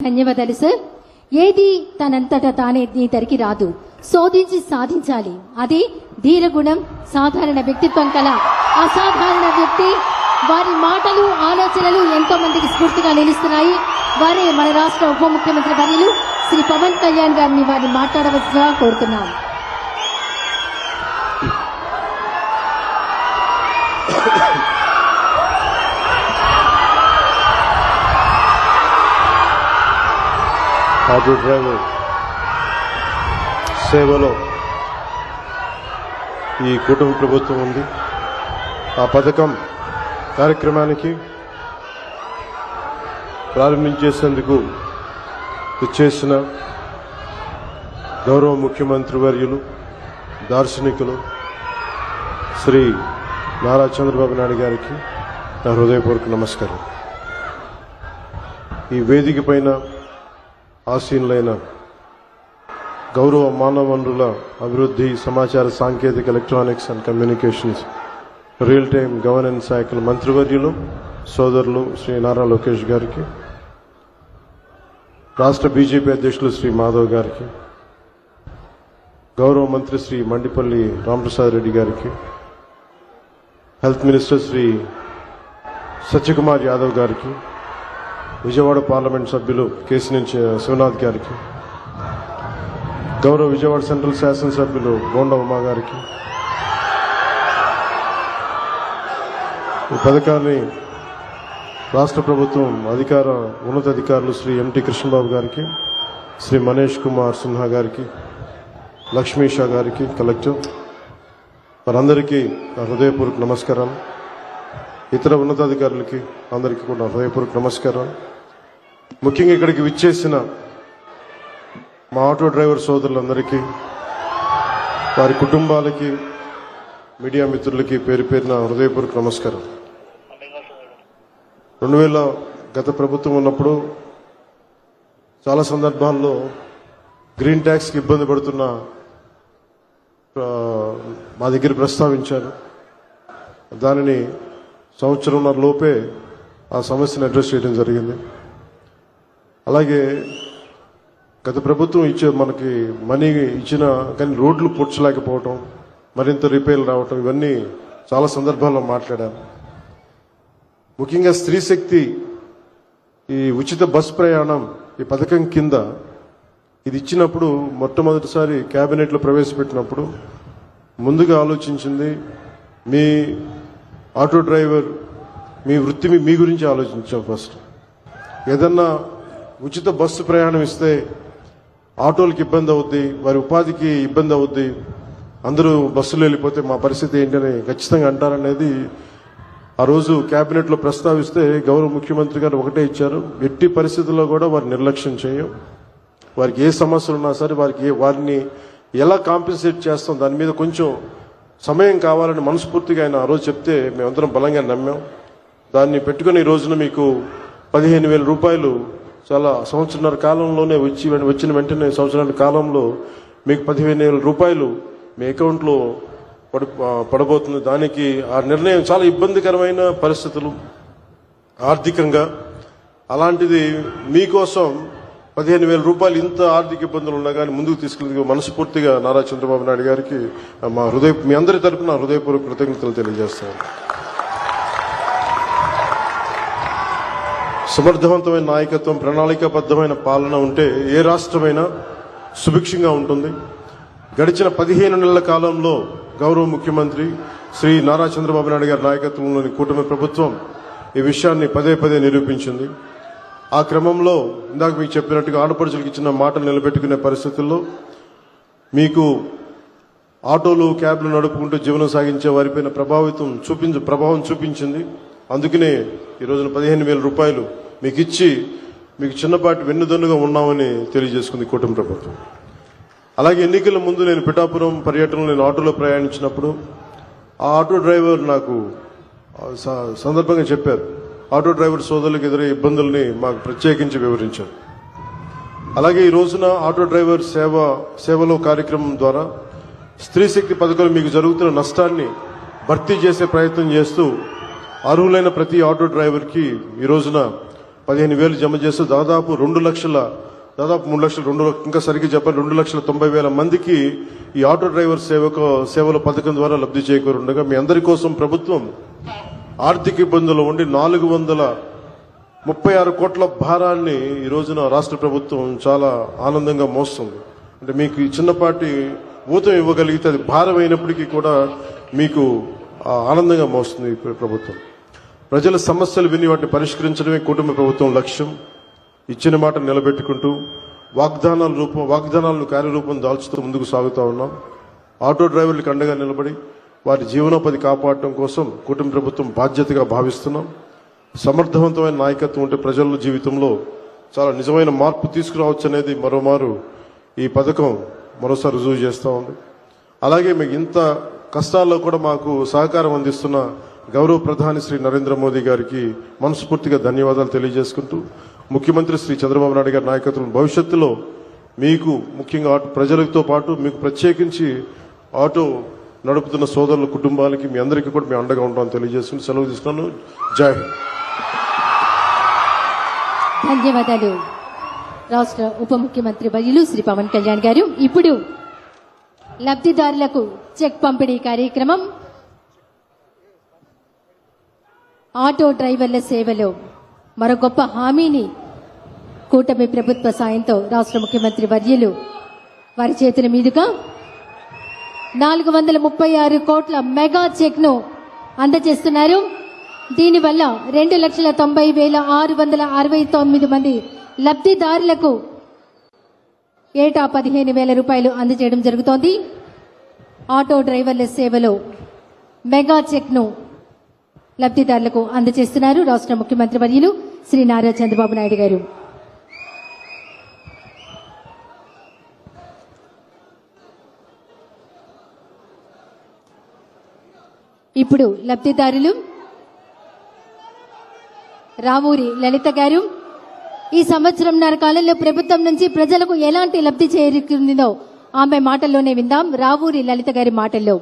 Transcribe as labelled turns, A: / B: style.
A: ధన్యవాదాలు సార్. ఏది తనంతటా తానే నీ తరికి రాదు, శోధించి సాధించాలి. అది ధీరగుణం, సాధారణ వ్యక్తిత్వం కల అసాధారణ వ్యక్తి. వారి మాటలు, ఆలోచనలు ఎంతో మందికి స్ఫూర్తిగా నిలుస్తున్నాయి. వారే మన రాష్ట్ర ఉప ముఖ్యమంత్రి వర్యులు శ్రీ పవన్ కళ్యాణ్ గారిని వారిని మాట్లాడవలసిందిగా కోరుతున్నాం.
B: ఆటో డ్రైవర్ సేవలో ఈ కుటుంబ ప్రభుత్వం ఉంది. ఆ పథకం కార్యక్రమానికి ప్రారంభించేందుకు ఇచ్చేసిన గౌరవ ముఖ్యమంత్రి వర్యులు, దార్శనికులు శ్రీ నారా చంద్రబాబు నాయుడు గారికి నా హృదయపూర్వక నమస్కారం. ఈ వేదిక పైన ఆసీనులైన గౌరవ మానవ వనరుల అభివృద్ధి, సమాచార సాంకేతిక, electronics and communications, real time governance శాఖల మంత్రివర్యులు సోదరులు శ్రీ నారా లోకేష్ గారికి, రాష్ట్ర బీజేపీ అధ్యక్షులు శ్రీ మాధవ్ గారికి, గౌరవ మంత్రి శ్రీ మండిపల్లి రామప్రసాద్ రెడ్డి గారికి, హెల్త్ మినిస్టర్ శ్రీ సత్యకుమార్ యాదవ్ గారికి, విజయవాడ పార్లమెంట్ సభ్యులు కేసినేని శివనాథ్ గారికి, గౌరవ విజయవాడ సెంట్రల్ శాసనసభ్యులు బోండా ఉమా గారికి, ఈ పథకాన్ని రాష్ట్ర ప్రభుత్వం ఉన్నతాధికారులు శ్రీ ఎంటీ కృష్ణబాబు గారికి, శ్రీ మనీష్ కుమార్ సిన్హా గారికి, లక్ష్మీ షా గారికి, కలెక్టర్ వారందరికీ నా హృదయపూర్వక నమస్కారాలు. ఇతర ఉన్నతాధికారులకి అందరికీ కూడా హృదయపూర్వక నమస్కారం. ముఖ్యంగా ఇక్కడికి విచ్చేసిన మా ఆటో డ్రైవర్ సోదరులందరికీ, వారి కుటుంబాలకి, మీడియా మిత్రులకి పేరు పేరున హృదయపూర్వక నమస్కారం. 2000 గత ప్రభుత్వం ఉన్నప్పుడు చాలా సందర్భాల్లో గ్రీన్ ట్యాక్స్కి ఇబ్బంది పడుతున్న మా దగ్గర ప్రస్తావించారు. దానిని సంవత్సరంన్నర లోపే ఆ సమస్యను అడ్రస్ చేయడం జరిగింది. అలాగే గత ప్రభుత్వం మనకి మనీ ఇచ్చిన కానీ రోడ్లు పూడ్చలేకపోవటం, మరింత రిపేర్లు రావటం, ఇవన్నీ చాలా సందర్భాల్లో మాట్లాడాను. ముఖ్యంగా స్త్రీ శక్తి ఈ ఉచిత బస్ ప్రయాణం ఈ పథకం కింద ఇది ఇచ్చినప్పుడు మొట్టమొదటిసారి కేబినెట్లో ప్రవేశపెట్టినప్పుడు ముందుగా ఆలోచించింది మీ ఆటో డ్రైవర్ మీ వృత్తి మీ గురించి ఆలోచించాం. ఫస్ట్ ఏదన్నా ఉచిత బస్సు ప్రయాణం ఇస్తే ఆటోలకు ఇబ్బంది అవుద్ది, వారి ఉపాధికి ఇబ్బంది అవుద్ది, అందరూ బస్సులో వెళ్ళిపోతే మా పరిస్థితి ఏంటని ఖచ్చితంగా అంటారనేది ఆ రోజు కేబినెట్లో ప్రస్తావిస్తే గౌరవ ముఖ్యమంత్రి గారు ఒకటే ఇచ్చారు, ఎట్టి పరిస్థితుల్లో కూడా వారు నిర్లక్ష్యం చేయం, వారికి ఏ సమస్యలు ఉన్నా సరే వారిని ఎలా కాంపెన్సేట్ చేస్తాం దాని మీద కొంచెం సమయం కావాలని మనస్ఫూర్తిగా ఆయన ఆ రోజు చెప్తే మేమందరం బలంగా నమ్మాం. దాన్ని పెట్టుకుని ఈ రోజున మీకు 15,000 రూపాయలు చాలా సంవత్సరాల కాలంలోనే వచ్చిన వెంటనే సంవత్సరాల కాలంలో మీకు 15,000 రూపాయలు మీ అకౌంట్లో పడబోతుంది. దానికి ఆ నిర్ణయం చాలా ఇబ్బందికరమైన పరిస్థితులు ఆర్థికంగా, అలాంటిది మీకోసం 15,000 రూపాయలు ఇంత ఆర్థిక ఇబ్బందులు ఉన్నా కానీ ముందుకు తీసుకెళ్ళి మనస్ఫూర్తిగా నారా చంద్రబాబు నాయుడు గారికి మీ అందరి తరఫున హృదయపూర్వక కృతజ్ఞతలు తెలియజేస్తాను. సమర్థవంతమైన నాయకత్వం, ప్రణాళికాబద్ధమైన పాలన ఉంటే ఏ రాష్ట్రమైనా సుభిక్షంగా ఉంటుంది. గడిచిన 15 నెలల కాలంలో గౌరవ ముఖ్యమంత్రి శ్రీ నారా చంద్రబాబు నాయుడు గారి నాయకత్వంలోని కూటమి ప్రభుత్వం ఈ విషయాన్ని పదే పదే నిరూపించింది. ఆ క్రమంలో ఇందాక మీకు చెప్పినట్టుగా ఆడపడుచులకు ఇచ్చిన మాటలు నిలబెట్టుకునే పరిస్థితుల్లో మీకు ఆటోలు, క్యాబ్లు నడుపుకుంటూ జీవనం సాగించే వారిపైన ప్రభావం చూపించింది. అందుకనే ఈ రోజున 15,000 రూపాయలు మీకు ఇచ్చి మీకు చిన్నపాటి వెన్నుదన్నుగా ఉన్నామని తెలియజేసుకుంది కూటమి ప్రభుత్వం. అలాగే ఎన్నికల ముందు నేను పిఠాపురం పర్యటనలో నేను ఆటోలో ప్రయాణించినప్పుడు ఆ ఆటో డ్రైవర్ నాకు సందర్భంగా చెప్పారు, ఆటో డ్రైవర్ సోదరులకు ఎదురయ్యే ఇబ్బందుల్ని మాకు ప్రత్యేకించి వివరించారు. అలాగే ఈ రోజున ఆటో డ్రైవర్ సేవలో కార్యక్రమం ద్వారా స్త్రీ శక్తి పథకాలు మీకు జరుగుతున్న నష్టాన్ని భర్తీ చేసే ప్రయత్నం చేస్తూ అర్హులైన ప్రతి ఆటో డ్రైవర్కి ఈ రోజున 15,000 జమ చేస్తూ దాదాపు 3 లక్షల ఇంకా సరిగ్గా చెప్పాలి 2,90,000 మందికి ఈ ఆటో డ్రైవర్ సేవల పథకం ద్వారా లబ్ధి చేకూరుండగా మీ అందరి కోసం ప్రభుత్వం ఆర్థిక ఇబ్బందులు ఉండి 436 కోట్ల భారాన్ని ఈ రోజున రాష్ట్ర ప్రభుత్వం చాలా ఆనందంగా మోస్తుంది. అంటే మీకు ఈ చిన్నపాటి ఊతం ఇవ్వగలిగితే అది భారం అయినప్పటికీ కూడా మీకు ఆనందంగా మోస్తుంది ఈ ప్రభుత్వం. ప్రజల సమస్యలు విని వాటిని పరిష్కరించడమే కుటుంబ ప్రభుత్వం లక్ష్యం. ఇచ్చిన మాట నిలబెట్టుకుంటూ వాగ్దానాలను కార్యరూపం దాల్చుతూ ముందుకు సాగుతూ ఉన్నాం. ఆటో డ్రైవర్లకు అండగా నిలబడి వారి జీవనోపాధి కాపాడటం కోసం కుటుంబ ప్రభుత్వం బాధ్యతగా భావిస్తున్నాం. సమర్థవంతమైన నాయకత్వం ఉంటే ప్రజల జీవితంలో చాలా నిజమైన మార్పు తీసుకురావచ్చు అనేది మరోమారు ఈ పథకం మరోసారి రుజువు చేస్తూ ఉంది. అలాగే మీకు ఇంత కష్టాల్లో కూడా మాకు సహకారం అందిస్తున్న గౌరవ ప్రధాని శ్రీ నరేంద్ర మోదీ గారికి మనస్ఫూర్తిగా ధన్యవాదాలు తెలియజేసుకుంటూ ముఖ్యమంత్రి శ్రీ చంద్రబాబు నాయుడు గారి నాయకత్వం భవిష్యత్తులో మీకు ముఖ్యంగా ప్రజలతో పాటు మీకు ప్రత్యేకించి ఆటో నడుపుతున్న సోదరుల కుటుంబాలకి మీ అందరికీ కూడా మేము అండగా ఉంటామని తెలియజేసుకుని సెలవు తీసుకున్నాను. జై హింద్.
A: ధన్యవాదాలు రాష్ట్ర ఉప ముఖ్యమంత్రి వర్యులు శ్రీ పవన్ కళ్యాణ్ గారు. ఇప్పుడు లబ్ధిదారులకు చెక్ పంపిణీ కార్యక్రమం. ఆటో డ్రైవర్ల సేవలో మరో గొప్ప హామీని కూటమి ప్రభుత్వ సాయంతో రాష్ట్ర ముఖ్యమంత్రి వర్యులు వారి చేతుల మీదుగా 436 కోట్ల మెగా చెక్ ను అందజేస్తున్నారు. దీనివల్ల 2,90,669 మంది లబ్ధిదారులకు ఏటా 15,000 రూపాయలు అందజేయడం జరుగుతోంది. ఆటో డ్రైవర్ల సేవలో మెగా చెక్ ను లబ్ధిదారులకు అందజేస్తున్నారు రాష్ట్ర ముఖ్యమంత్రి వర్యులు శ్రీ నారా చంద్రబాబు నాయుడు గారు. ఇప్పుడు లబ్ధిదారులు రావూరి లలిత గారు. ఈ సంవత్సరంన్నర కాలంలో ప్రభుత్వం నుంచి ప్రజలకు ఎలాంటి లబ్ధి చేకూరిందో ఆమె మాటల్లోనే విందాం. రావూరి లలిత గారి మాటల్లో.